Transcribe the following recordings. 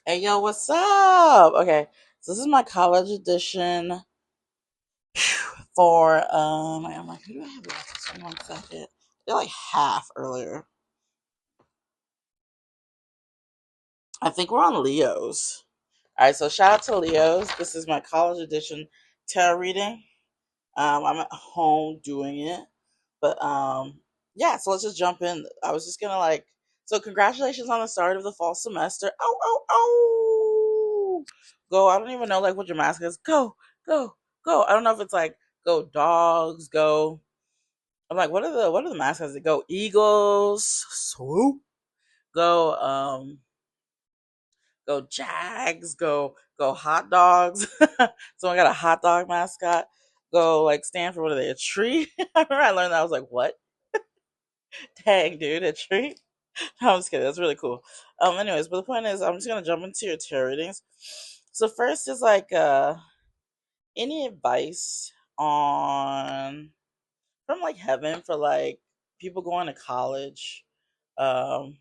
Hey yo, what's up? Okay, so this is my college edition for I'm like, who do I have left? Hold on 1 second. They're like half earlier. I think we're on Leo's. Alright, so shout out to Leo's. This is my college edition tarot reading. I'm at home doing it. But yeah, so let's just jump in. I was just gonna like so congratulations on the start of the fall semester. Oh oh oh, go. I don't even know like what your mask is. Go, go, go. I don't know if it's like go dogs, go. I'm like, what are the mascots that go? Eagles, swoop, go go Jags, go hot dogs. Someone got a hot dog mascot. Go like stand for what are they? A tree? I remember I learned that I was like, what? Dang, dude, a tree? No, I'm just kidding. That's really cool. Anyways, but the point is, I'm just gonna jump into your tarot readings. So first is like, any advice on from like heaven for like people going to college, um,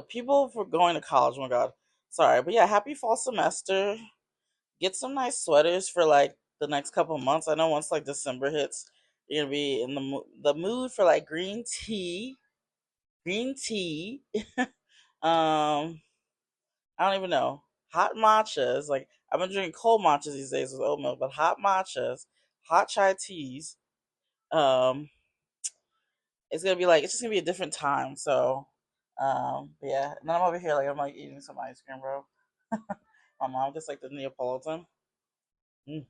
people for going to college. Oh my god, sorry, but yeah, happy fall semester. Get some nice sweaters for like the next couple months. I know once like December hits, you're gonna be in the mood for like green tea. I don't even know. Hot matchas. Like I've been drinking cold matchas these days with oat milk, but hot matchas, hot chai teas. Um, it's gonna be like it's just gonna be a different time. So, but yeah. And then I'm over here like I'm like eating some ice cream, bro. My mom gets like the Neapolitan. Mm.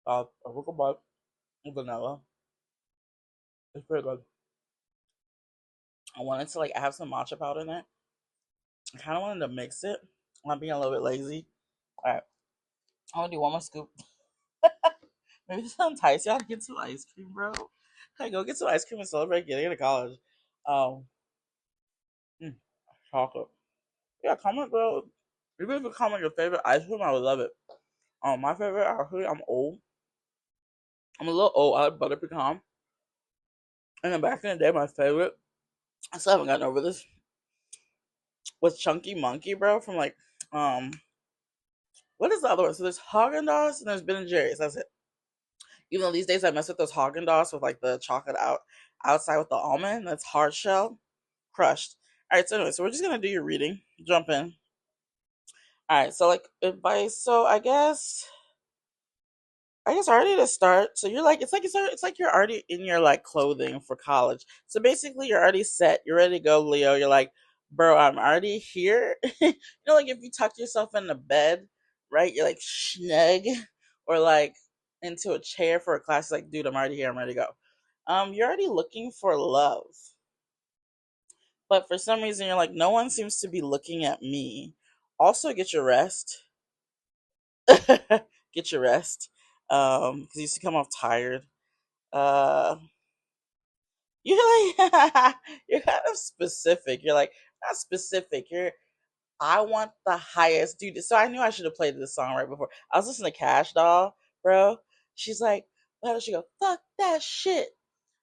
A little bit of vanilla. It's pretty good. I wanted to like have some matcha powder in it. I kind of wanted to mix it. I'm being a little bit lazy. All right, I'm gonna do one more scoop. Maybe this will entice y'all to get some ice cream, bro. Hey, go get some ice cream and celebrate getting into college. Um, mm, chocolate. Yeah, comment, bro. Even if you comment your favorite ice cream, I would love it. My favorite, actually, I'm old. I'm a little old. I like butter pecan. And then back in the day, my favorite, I still haven't gotten over this, was Chunky Monkey, bro, from like, um, what is the other one? So there's Haagen Dazs and there's Ben and Jerry's. That's it. Even though these days I mess with those Haagen Dazs with like the chocolate outside with the almond. That's hard shell, crushed. All right. So anyway, so we're just gonna do your reading. Jump in. All right. So like advice. So I guess already to start. So you're like it's like you're already in your like clothing for college. So basically you're already set. You're ready to go, Leo. You're like, bro, I'm already here. Like if you tuck yourself in the bed, right? You're like snug, or like into a chair for a class. Like, dude, I'm already here. I'm ready to go. You're already looking for love, but for some reason you're like, no one seems to be looking at me. Also, get your rest. Get your rest. Because you used to come off tired. Uh, you're like, you're kind of specific. You're like, not specific. I want the highest, dude. So I knew I should have played this song right before. I was listening to Cash Doll, bro. She's like, how does she go? Fuck that shit.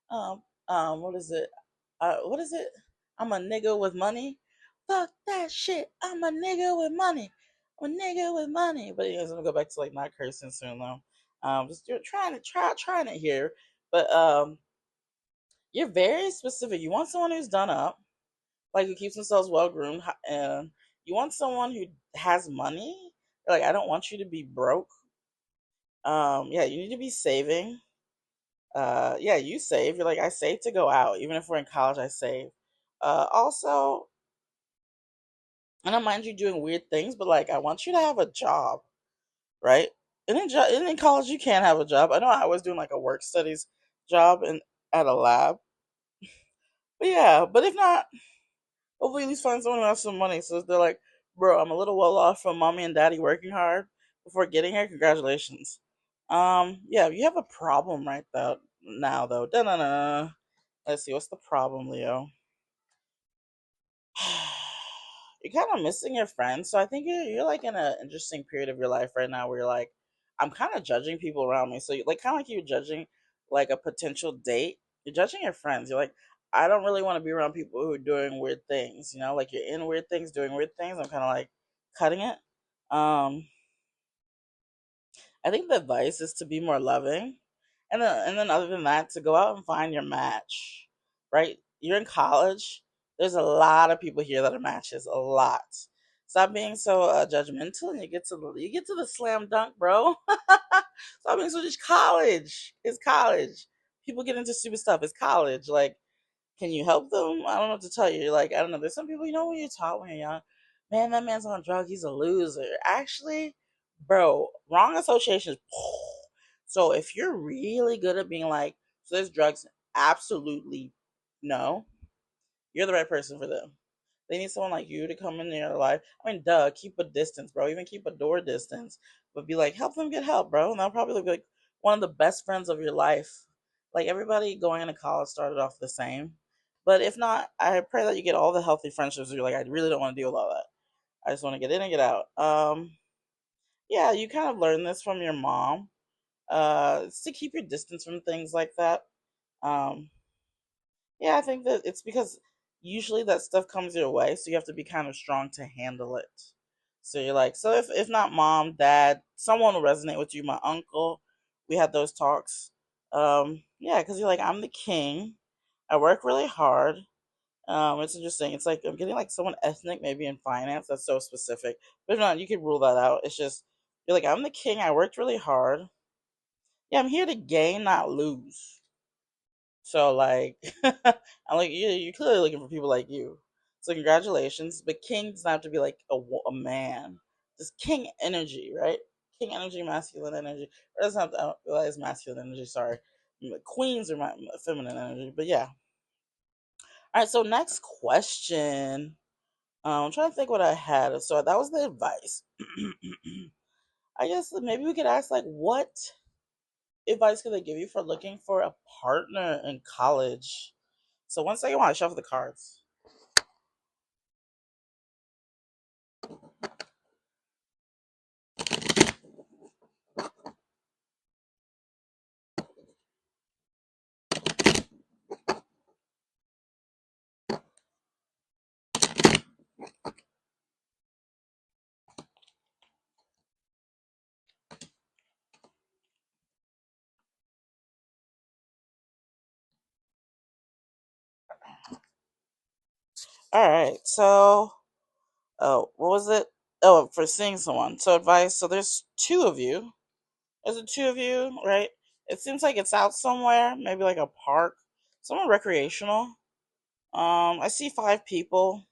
What is it? What is it? I'm a nigga with money. Fuck that shit. I'm a nigga with money. I'm a nigga with money. But anyways, I'm gonna go back to like not cursing soon though. Just you're trying it here, but you're very specific. You want someone who's done up, like who keeps themselves well groomed, and you want someone who has money. Like I don't want you to be broke. Yeah, you need to be saving. Yeah, you save. You're like, I save to go out. Even if we're in college, I save. Also, I don't mind you doing weird things, but like, I want you to have a job, right? And in college, you can have a job. I know I was doing like a work studies job at a lab, but yeah. But if not, hopefully at least find someone who has some money. So if they're like, bro, I'm a little well off from mommy and daddy working hard before getting here. Congratulations. Yeah, you have a problem right though now though. Da-na-na. Let's see, what's the problem, Leo? You're kind of missing your friends. So I think you're like in an interesting period of your life right now where you're like, I'm kind of judging people around me. So you like kind of like you're judging like a potential date. You're judging your friends. You're like, I don't really want to be around people who are doing weird things. Like you're in weird things, doing weird things. I'm kind of like cutting it. Um, I think the advice is to be more loving, and then other than that, to go out and find your match. Right? You're in college. There's a lot of people here that are matches. A lot. Stop being so judgmental, and you get to the slam dunk, bro. Stop being so just college. It's college. People get into stupid stuff. It's college. Like, can you help them? I don't know what to tell you. Like, I don't know. There's some people, when you're taught when you're young, man, that man's on drugs. He's a loser. Actually, bro, wrong associations. So if you're really good at being like, so there's drugs, absolutely no, you're the right person for them. They need someone like you to come in their life. I mean, duh, keep a distance, bro. Even keep a door distance. But be like, help them get help, bro. And they'll probably be like one of the best friends of your life. Like everybody going into college started off the same. But if not, I pray that you get all the healthy friendships where you're like, I really don't want to deal with all that. I just want to get in and get out. Yeah, you kind of learn this from your mom. It's to keep your distance from things like that. Um, yeah, I think that it's because usually that stuff comes your way, so you have to be kind of strong to handle it. So you're like, so if not mom, dad, someone will resonate with you. My uncle, we had those talks. Yeah, because you're like, I'm the king. I work really hard. It's interesting. It's like I'm getting like someone ethnic, maybe in finance. That's so specific. But if not, you could rule that out. It's just you're like, I'm the king. I worked really hard. Yeah, I'm here to gain, not lose. So like, I'm like you're clearly looking for people like you. So congratulations. But king doesn't have to be like a man. Just king energy, right? King energy, masculine energy. Or it doesn't have to realize masculine energy. Sorry, queens are my feminine energy. But yeah. All right. So next question. I'm trying to think what I had. So that was the advice. I guess maybe we could ask like, what advice could they give you for looking for a partner in college? So one second while I shuffle the cards. All right. So, oh, what was it? Oh, for seeing someone. So advice. So there's two of you. There's the two of you, right? It seems like it's out somewhere, maybe like a park, somewhere recreational. I see five people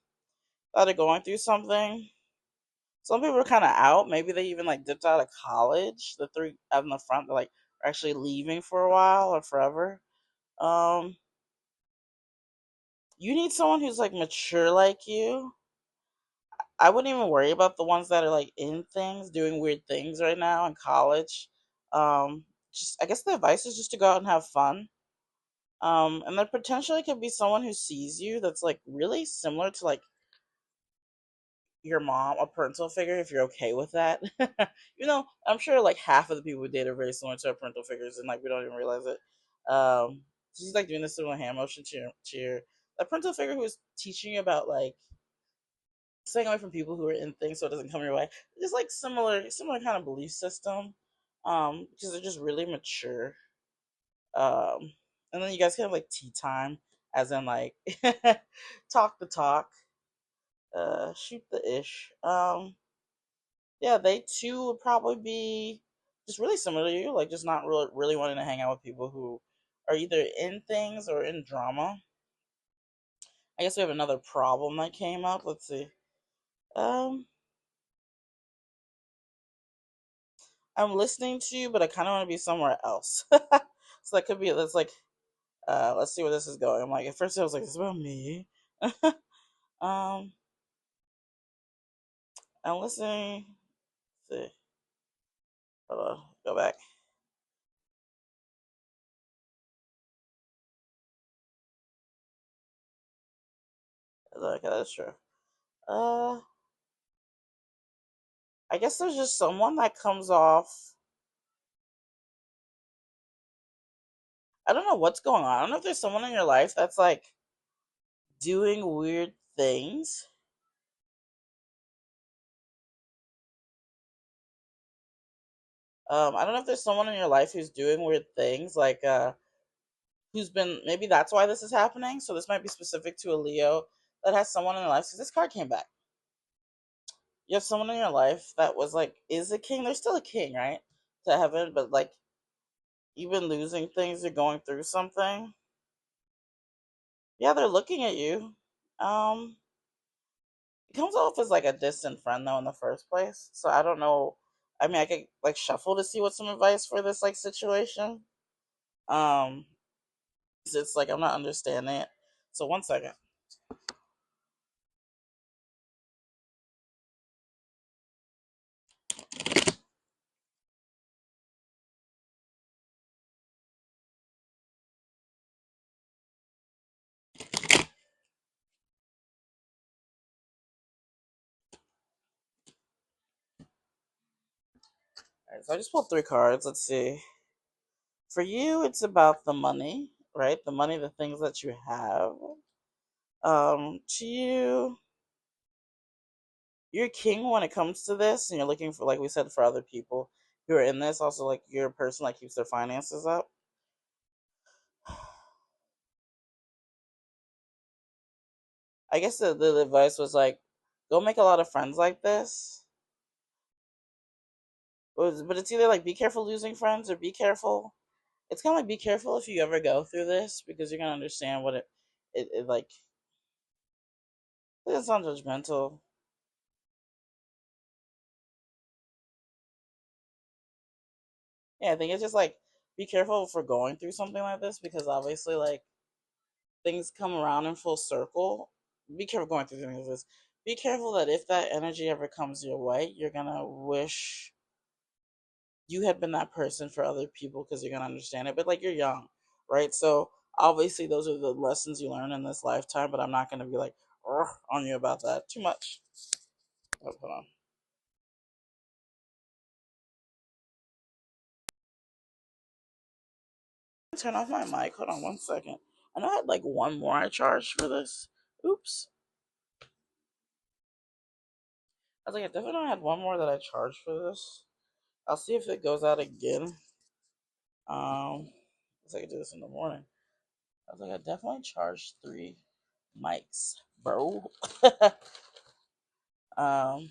that are going through something. Some people are kind of out. Maybe they even like dipped out of college. The three out in the front, they're like are actually leaving for a while or forever. Um, you need someone who's like mature like you. I wouldn't even worry about the ones that are like in things, doing weird things right now in college. Just I guess the advice is just to go out and have fun. And there potentially could be someone who sees you that's like really similar to like your mom, a parental figure, if you're okay with that. I'm sure like half of the people we date are very similar to our parental figures, and like we don't even realize it. She's like doing this little hand motion to your a parental figure who's teaching you about like staying away from people who are in things so it doesn't come your way. Just like similar kind of belief system. Because they're just really mature. And then you guys can have like tea time, as in like talk the talk, shoot the ish. Yeah, they too would probably be just really similar to you, like just not really wanting to hang out with people who are either in things or in drama. I guess we have another problem that came up. Let's see. Um, I'm listening to you, but I kind of want to be somewhere else. So that could be. That's like. Let's see where this is going. I'm like, at first I was like, "It's about me." um, I'm listening. Let's see. Hold on. Go back. Okay, that's true. Uh, I guess there's just someone that comes off. I don't know what's going on. I don't know if there's someone in your life that's like doing weird things. I don't know if there's someone in your life who's doing weird things, like who's been, maybe that's why this is happening. So this might be specific to a Leo that has someone in their life. Because this card came back. You have someone in your life that was like, is a king. They're still a king, right? To heaven, but like you've been losing things. You're going through something. Yeah, they're looking at you. Um, it comes off as like a distant friend though in the first place. So I don't know. I mean, I could like shuffle to see what's some advice for this like situation. Um, 'Cause it's like I'm not understanding it. So one second. All right, so I just pulled three cards. Let's see. For you, it's about the money, right? The money, the things that you have. To you, you're king when it comes to this, and you're looking for, like we said, for other people who are in this. Also, like you're a person that keeps their finances up. I guess the advice was like, go make a lot of friends like this. But it's either like be careful losing friends or be careful. It's kind of like be careful if you ever go through this because you're gonna understand what it like. It doesn't sound judgmental. Yeah, I think it's just like be careful for going through something like this because obviously like things come around in full circle. Be careful going through things like this. Be careful that if that energy ever comes your way, you're gonna wish you had been that person for other people because you're gonna understand it. But like you're young, right? So obviously those are the lessons you learn in this lifetime. But I'm not gonna be like "Ugh," on you about that too much. Oh, hold on. Turn off my mic. Hold on one second. I know I had like one more I charged for this. Oops. I was like, I definitely know I had one more that I charged for this. I'll see if it goes out again. Cause I could do this in the morning. I was like, I definitely charged three mics, bro. um,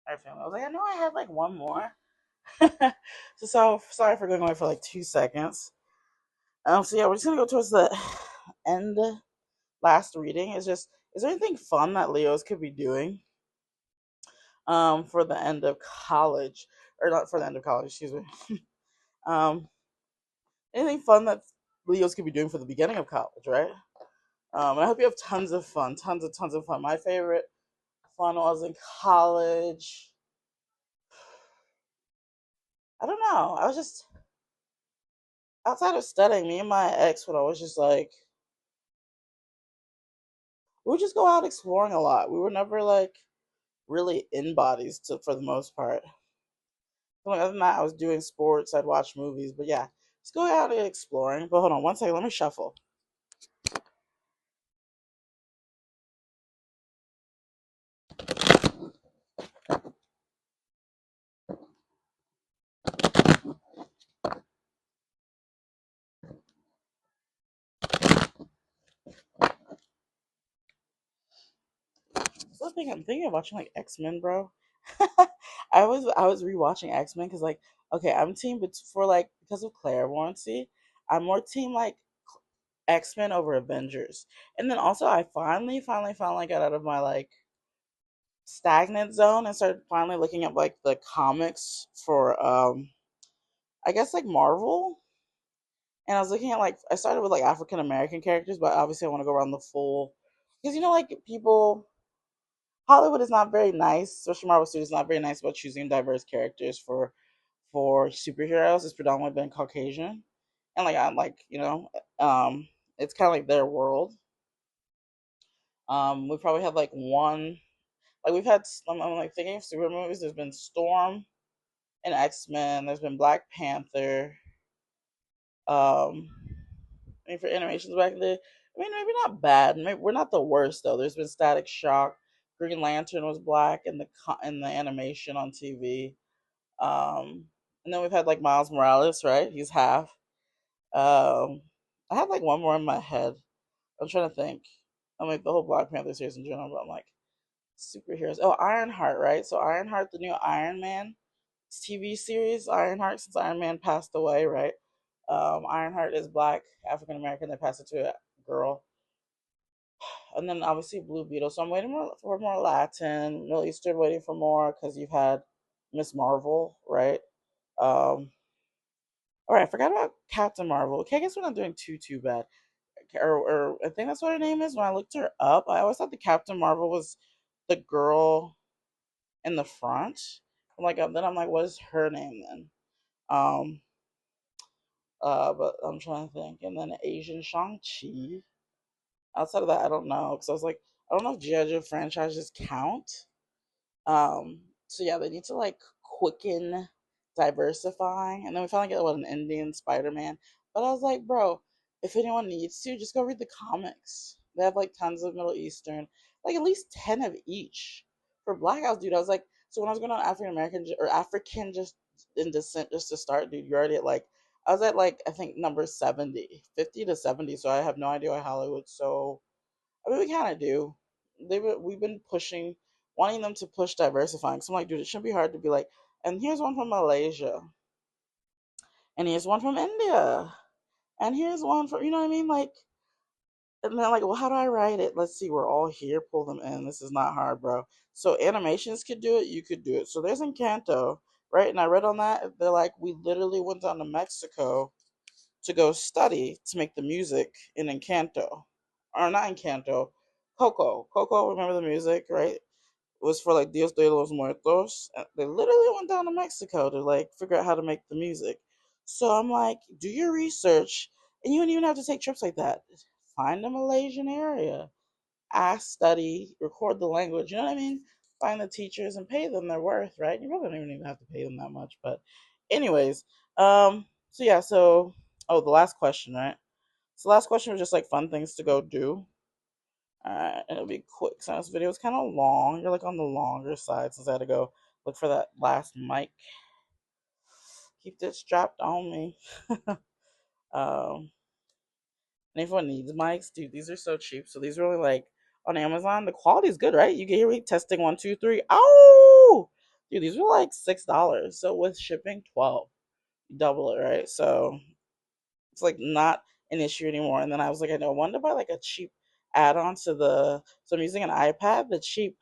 I found. I was like, I know I had like one more. So sorry for going away for like 2 seconds. So yeah, we're just gonna go towards the end. Last reading is just. Is there anything fun that Leos could be doing? For the end of college, or not for the end of college? Excuse me. Um, Anything fun that Leos could be doing for the beginning of college, right? And I hope you have tons of fun, tons of fun. My favorite fun was in college. I don't know. I was just outside of studying. Me and my ex would always just like we would just go out exploring a lot. We were never like really in bodies to for the most part. Like, other than that, I was doing sports. I'd watch movies, but yeah, just go out and exploring. But hold on one second. Let me shuffle. also think I'm thinking of watching like X Men, bro. I was rewatching X Men because like okay, I'm team, but for like because of clairvoyancy, I'm more team like X Men over Avengers. And then also I finally got out of my like stagnant zone and started finally looking at like the comics for I guess like Marvel. And I was looking at like I started with like African American characters, but obviously I want to go around the full because you know like people Hollywood is not very nice, especially Marvel Studios is not very nice about choosing diverse characters for superheroes. It's predominantly been Caucasian, and like I'm like um, it's kind of like their world. We probably had like one like we've had. I'm like thinking of super movies. There's been Storm and X Men. There's been Black Panther. Um, I mean, for animations back in the, I mean, maybe not bad. Maybe we're not the worst though. There's been Static Shock. Green Lantern was black in the animation on TV. And then we've had like Miles Morales, right? He's half. Um, I have like one more in my head. I'm trying to think. I'm like the whole Black Panther series in general, but I'm like superheroes. Oh, Ironheart, right? So Ironheart, the new Iron Man TV series, Ironheart, since Iron Man passed away, right? Ironheart is black, African American. They passed it to a girl, and then obviously Blue Beetle. So I'm waiting for more Latin, Middle Eastern, waiting for more because you've had Miss Marvel, right? Um, all right, I forgot about Captain Marvel. Okay, I guess we're not doing too bad. Or I think that's what her name is. When I looked her up, I always thought the Captain Marvel was the girl in the front. Then I'm like, what is her name then? Um, but I'm trying to think. And then Asian Shang-Chi. Outside of that, I don't know. Because I was like, I don't know if G.I. Joe franchises count. So yeah, they need to like quicken diversifying. And then we finally get what an Indian Spider-Man. But I was like, bro, if anyone needs to, just go read the comics. They have like tons of Middle Eastern, like at least 10 of each. For Black House, dude, I was like, so when I was going on African American or African just in descent just to start, dude, you're already at like I was at like I think number 70, 50 to 70. So I have no idea why Hollywood's so I mean, we kind of do. We've been pushing, wanting them to push diversifying. So I'm like, dude, it shouldn't be hard to be like, and here's one from Malaysia, and here's one from India, and here's one from, you know what I mean? Like, and then like, well, how do I write it? Let's see, we're all here. Pull them in. This is not hard, bro. So animations could do it. You could do it. So there's Encanto, right? And I read on that they're like, we literally went down to Mexico to go study to make the music in Encanto, or not Encanto, Coco. Coco, remember the music, right? It was for like Dios de los Muertos. They literally went down to Mexico to like figure out how to make the music. So I'm like, do your research, and you don't even have to take trips like that. Find a Malaysian area, ask, study, record the language. You know what I mean? Find the teachers and pay them their worth, right? You probably don't even have to pay them that much, but anyways, so yeah, so oh, the last question, right? So last question was just like fun things to go do. And it'll be quick. So this video is kind of long. You're like on the longer side since I had to go look for that last mic. Keep this strapped on me. um, and if anyone needs mics, dude, these are so cheap. So these are only like on Amazon. The quality is good, right? You get here, we testing 1, 2, 3. Oh, dude, these were like $6. So with shipping, 12. Double it, right? So it's like not an issue anymore. And then I was like, I know, I wanted to buy like a cheap add-on to the. So I'm using an iPad, the cheap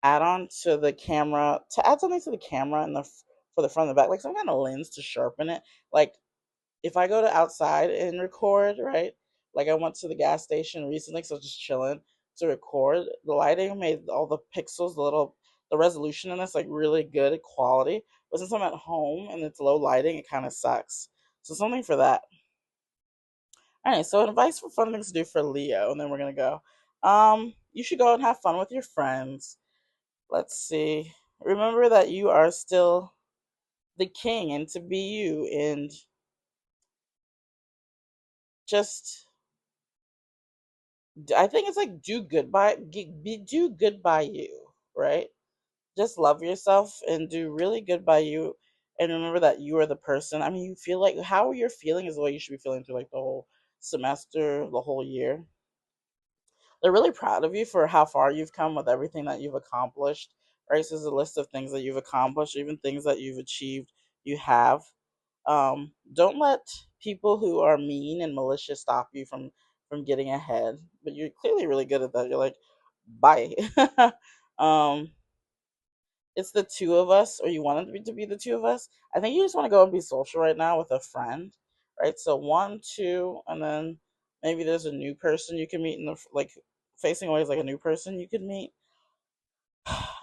add-on to the camera to add something to the camera and for the front and the back, like some kind of lens to sharpen it. Like if I go to outside and record, right? Like I went to the gas station recently, so just chilling to record. The lighting made all the pixels, the resolution in this like really good quality. But since I'm at home and it's low lighting, it kind of sucks. So something for that. All right, so advice for fun things to do for Leo, and then we're gonna go. You should go and have fun with your friends. Let's see. Remember that you are still the king, and to be you, and just I think it's like do good by do good by you, right? Just love yourself and do really good by you, and remember that you are the person. I mean, you feel like how you're feeling is the way you should be feeling through like the whole semester, the whole year. they're really proud of you for how far you've come with everything that you've accomplished. Right, so there's a list of things that you've accomplished, even things that you've achieved. You have. Don't let people who are mean and malicious stop you from getting ahead. But you're clearly really good at that. You're like, bye. um, it's the two of us, or you want it to be the two of us. I think you just want to go and be social right now with a friend, right? So one, two, and then maybe there's a new person you can meet in the like facing away is like a new person you could meet.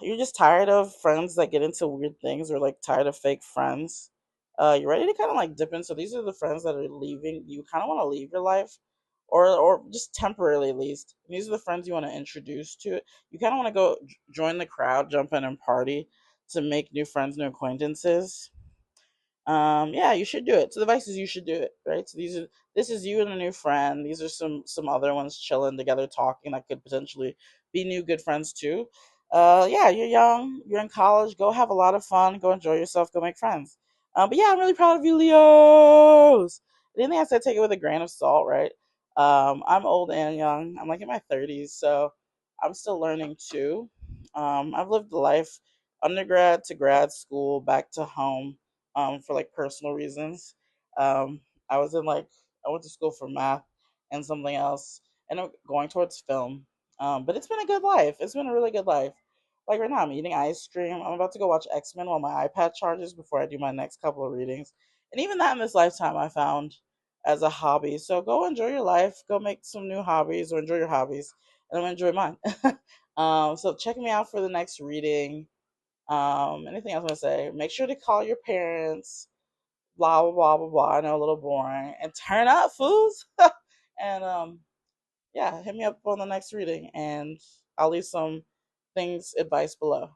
You're just tired of friends that get into weird things, or like tired of fake friends. You're ready to kind of like dip in. So these are the friends that are leaving. You kind of want to leave your life, or just temporarily at least. And these are the friends you want to introduce to it. You kind of want to go join the crowd, jump in and party to make new friends, new acquaintances. Yeah, you should do it. So the vices, you should do it, right? So this is you and a new friend. These are some other ones chilling together, talking that could potentially be new good friends too. Yeah, you're young, you're in college. Go have a lot of fun. Go enjoy yourself. Go make friends. But yeah, I'm really proud of you, Leos. Anything I said, take it with a grain of salt, right? I'm old and young. I'm like in my 30s, so I'm still learning too. I've lived a life, undergrad to grad school, back to home, for like personal reasons. Um, I was in like I went to school for math and something else, and I'm going towards film. But it's been a good life. It's been a really good life. Like right now, I'm eating ice cream. I'm about to go watch X Men while my iPad charges before I do my next couple of readings. And even that in this lifetime, I found as a hobby. So go enjoy your life. Go make some new hobbies or enjoy your hobbies, and I'm gonna enjoy mine. So check me out for the next reading. Anything else I want to say? Make sure to call your parents. Blah blah blah blah blah. I know, a little boring. And turn up, fools. And yeah, hit me up on the next reading, and I'll leave some things advice below.